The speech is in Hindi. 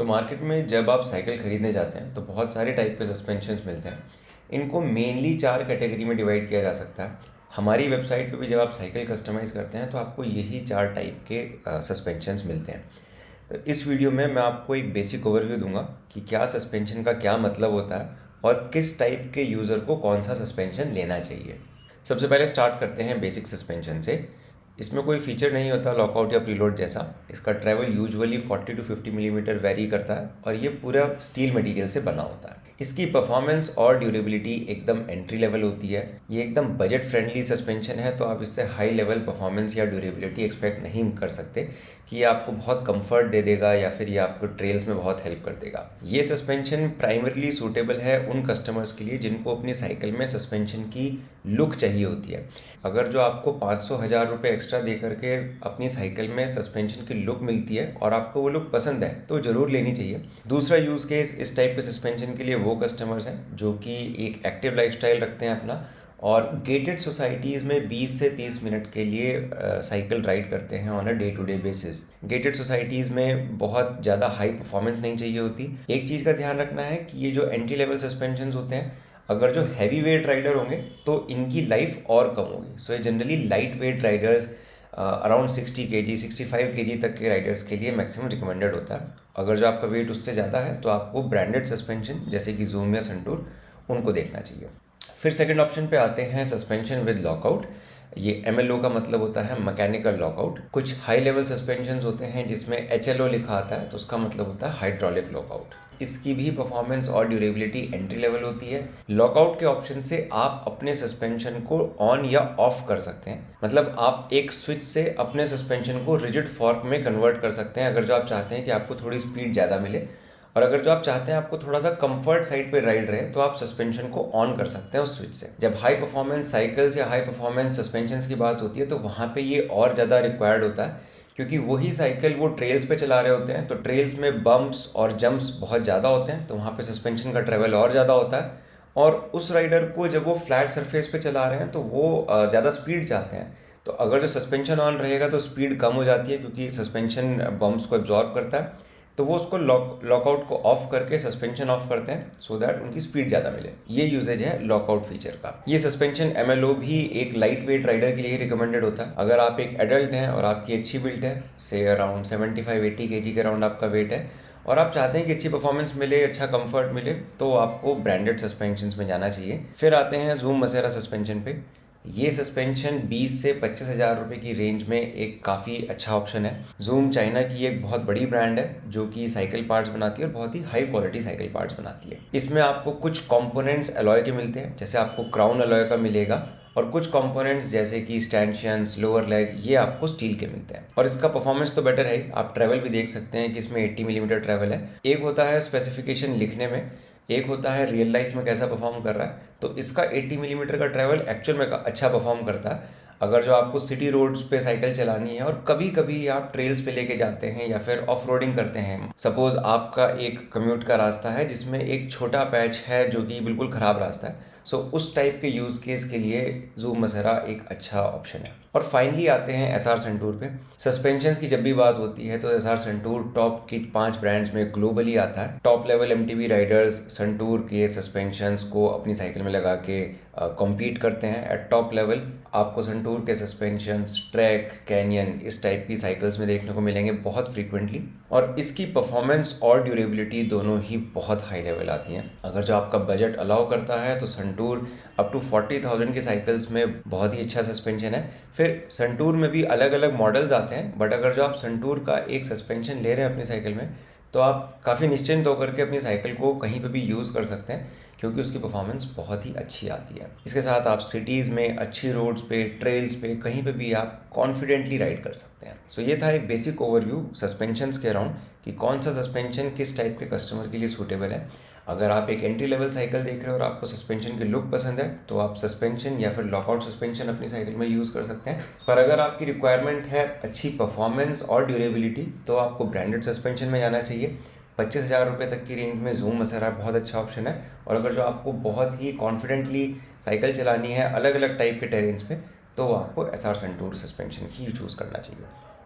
मार्केट में जब आप साइकिल खरीदने जाते हैं तो बहुत सारे टाइप के सस्पेंशंस मिलते हैं। इनको मेनली 4 कैटेगरी में डिवाइड किया जा सकता है। हमारी वेबसाइट पे भी जब आप साइकिल कस्टमाइज़ करते हैं तो आपको यही 4 टाइप के सस्पेंशंस मिलते हैं। तो इस वीडियो में मैं आपको एक बेसिक ओवरव्यू दूंगा कि क्या सस्पेंशन का क्या मतलब होता है और किस टाइप के यूज़र को कौन सा सस्पेंशन लेना चाहिए। सबसे पहले स्टार्ट करते हैं बेसिक सस्पेंशन से। इसमें कोई फीचर नहीं होता लॉकआउट या प्रीलोड जैसा। इसका travel usually 40 to 50 millimetre very करता है और ये पूरा स्टील मटेरियल से बना होता है। इसकी परफॉर्मेंस और ड्यूरेबिलिटी एकदम एंट्री लेवल होती है। ये एकदम बजट फ्रेंडली सस्पेंशन है, तो आप इससे हाई लेवल परफॉर्मेंस या ड्यूरेबिलिटी एक्सपेक्ट नहीं कर सकते कि ये आपको बहुत कंफर्ट दे देगा या फिर ये आपको ट्रेल्स में बहुत हेल्प कर देगा। ये सस्पेंशन प्राइमरली सूटेबल है उन कस्टमर्स के लिए जिनको अपनी साइकिल में सस्पेंशन की लुक चाहिए होती है। अगर जो आपको 500-1000 रुपये एक्स्ट्रा दे करके अपनी साइकिल में सस्पेंशन की लुक मिलती है और आपको वो लुक पसंद है तो ज़रूर लेनी चाहिए। दूसरा यूज़ केस इस टाइप के सस्पेंशन के लिए वो कस्टमर्स हैं जो कि एक एक्टिव लाइफस्टाइल रखते हैं अपना और गेटेड सोसाइटीज़ में 20 से 30 मिनट के लिए साइकिल राइड करते हैं on a day to day basis. Gated societies में बहुत ज़्यादा हाई परफॉर्मेंस नहीं चाहिए होती। एक चीज़ का ध्यान रखना है कि ये जो एंट्री लेवल सस्पेंशन होते हैं, अगर जो हैवी वेट राइडर होंगे तो इनकी लाइफ और कम होगी। सो ये generally light weight Riders around 60 kg 65 kg तक के राइडर्स के लिए मैक्सिमम रिकमेंडेड होता है। अगर जो आपका वेट उससे ज़्यादा है तो आपको ब्रांडेड सस्पेंशन जैसे कि ज़ूम या संटूर उनको देखना चाहिए। फिर सेकंड ऑप्शन पे आते हैं सस्पेंशन विद लॉकआउट। ये MLO का मतलब होता है मैकेनिकल लॉकआउट। कुछ हाई लेवल सस्पेंशंस होते हैं जिसमें HLO लिखा आता है तो उसका मतलब होता है हाइड्रोलिक लॉकआउट। इसकी भी परफॉर्मेंस और ड्यूरेबिलिटी एंट्री लेवल होती है। लॉकआउट के ऑप्शन से आप अपने सस्पेंशन को ऑन या ऑफ कर सकते हैं। मतलब आप एक स्विच से अपने सस्पेंशन को रिजिड फॉर्क में कन्वर्ट कर सकते हैं अगर जो आप चाहते हैं कि आपको थोड़ी स्पीड ज़्यादा मिले, और अगर जो आप चाहते हैं आपको थोड़ा सा कंफर्ट साइड पे राइड रहे तो आप सस्पेंशन को ऑन कर सकते हैं उस स्विच से। जब हाई परफॉर्मेंस साइकिल्स या हाई परफॉर्मेंस सस्पेंशंस की बात होती है तो वहाँ पे ये और ज़्यादा रिक्वायर्ड होता है, क्योंकि वही साइकिल वो ट्रेल्स पे चला रहे होते हैं तो ट्रेल्स में बम्प्स और जंप्स बहुत ज़्यादा होते हैं, तो वहाँ पे सस्पेंशन का ट्रेवल और ज़्यादा होता है। और उस राइडर को जब वो फ्लैट सरफेस पे चला रहे हैं तो वो ज़्यादा स्पीड चाहते हैं, तो अगर जो सस्पेंशन ऑन रहेगा तो स्पीड कम हो जाती है क्योंकि सस्पेंशन बम्प्स को एब्जॉर्ब करता है। तो वो उसको लॉकआउट को ऑफ करके सस्पेंशन ऑफ करते हैं सो दैट उनकी स्पीड ज़्यादा मिले। ये यूजेज है लॉकआउट फीचर का। ये सस्पेंशन MLO भी एक लाइट वेट राइडर के लिए रिकमेंडेड होता है। अगर आप एक एडल्ट हैं और आपकी अच्छी बिल्ड है, से अराउंड 75-80 kg के अराउंड आपका वेट है और आप चाहते हैं कि अच्छी परफॉर्मेंस मिले, अच्छा कंफर्ट मिले, तो आपको ब्रांडेड सस्पेंशन में जाना चाहिए। फिर आते हैं जूम मसेरा सस्पेंशन पे। ये सस्पेंशन 20 से 25,000 रुपये की रेंज में एक काफ़ी अच्छा ऑप्शन है। जूम चाइना की एक बहुत बड़ी ब्रांड है जो कि साइकिल पार्ट्स बनाती है और बहुत ही हाई क्वालिटी साइकिल पार्ट्स बनाती है। इसमें आपको कुछ कंपोनेंट्स अलॉय के मिलते हैं, जैसे आपको क्राउन अलॉय का मिलेगा और कुछ कंपोनेंट्स जैसे कि स्टैंशियंस, लोअर लेग, ये आपको स्टील के मिलते हैं। और इसका परफॉर्मेंस तो बेटर है। आप ट्रैवल भी देख सकते हैं कि इसमें 80 मिलीमीटर ट्रैवल है। एक होता है स्पेसिफिकेशन लिखने में, एक होता है रियल लाइफ में कैसा परफॉर्म कर रहा है। तो इसका 80 मिलीमीटर का ट्रैवल एक्चुअल में अच्छा परफॉर्म करता है। अगर जो आपको सिटी रोड्स पे साइकिल चलानी है और कभी कभी आप ट्रेल्स पे लेके जाते हैं या फिर ऑफ रोडिंग करते हैं, सपोज आपका एक कम्यूट का रास्ता है जिसमें एक छोटा पैच है जो कि बिल्कुल ख़राब रास्ता है, सो उस टाइप के यूज़ केस के लिए जूम मसेरा एक अच्छा ऑप्शन है। और फाइनली आते हैं SR संटूर पे। सस्पेंशंस की जब भी बात होती है तो SR संटूर टॉप की 5 ब्रांड्स में ग्लोबली आता है। टॉप लेवल MTB राइडर्स संटूर के सस्पेंशंस को अपनी साइकिल में लगा के कॉम्पीट करते हैं एट टॉप लेवल। आपको संटूर के सस्पेंशंस ट्रैक, कैनियन, इस टाइप की साइकिल्स में देखने को मिलेंगे बहुत फ्रीक्वेंटली, और इसकी परफॉर्मेंस और ड्यूरेबिलिटी दोनों ही बहुत हाई लेवल आती हैं। अगर जो आपका बजट अलाउ करता है तो संटूर अप टू 40,000 के साइकिल्स में बहुत ही अच्छा सस्पेंशन है। फिर संटूर में भी अलग अलग मॉडल्स आते हैं, बट अगर जो आप संटूर का एक सस्पेंशन ले रहे हैं अपनी साइकिल में तो आप काफ़ी निश्चिंत होकर के अपनी साइकिल को कहीं पे भी यूज़ कर सकते हैं क्योंकि उसकी परफॉर्मेंस बहुत ही अच्छी आती है। इसके साथ आप सिटीज़ में, अच्छी रोड्स पे, ट्रेल्स पे, कहीं पे भी आप कॉन्फिडेंटली राइड कर सकते हैं। सो ये था एक बेसिक ओवरव्यू सस्पेंशंस के अराउंड कि कौन सा सस्पेंशन किस टाइप के कस्टमर के लिए सूटेबल है। अगर आप एक एंट्री लेवल साइकिल देख रहे हो और आपको सस्पेंशन की लुक पसंद है तो आप सस्पेंशन या फिर लॉकआउट सस्पेंशन अपनी साइकिल में यूज़ कर सकते हैं। पर अगर आपकी रिक्वायरमेंट है अच्छी परफॉर्मेंस और ड्यूरेबिलिटी तो आपको ब्रांडेड सस्पेंशन में जाना चाहिए। 25,000 रुपये तक की रेंज में जूम मसेरा बहुत अच्छा ऑप्शन है। और अगर जो आपको बहुत ही कॉन्फिडेंटली साइकिल चलानी है अलग अलग टाइप के टेरेन्स पे तो आपको SR संटूर सस्पेंशन ही चूज़ करना चाहिए।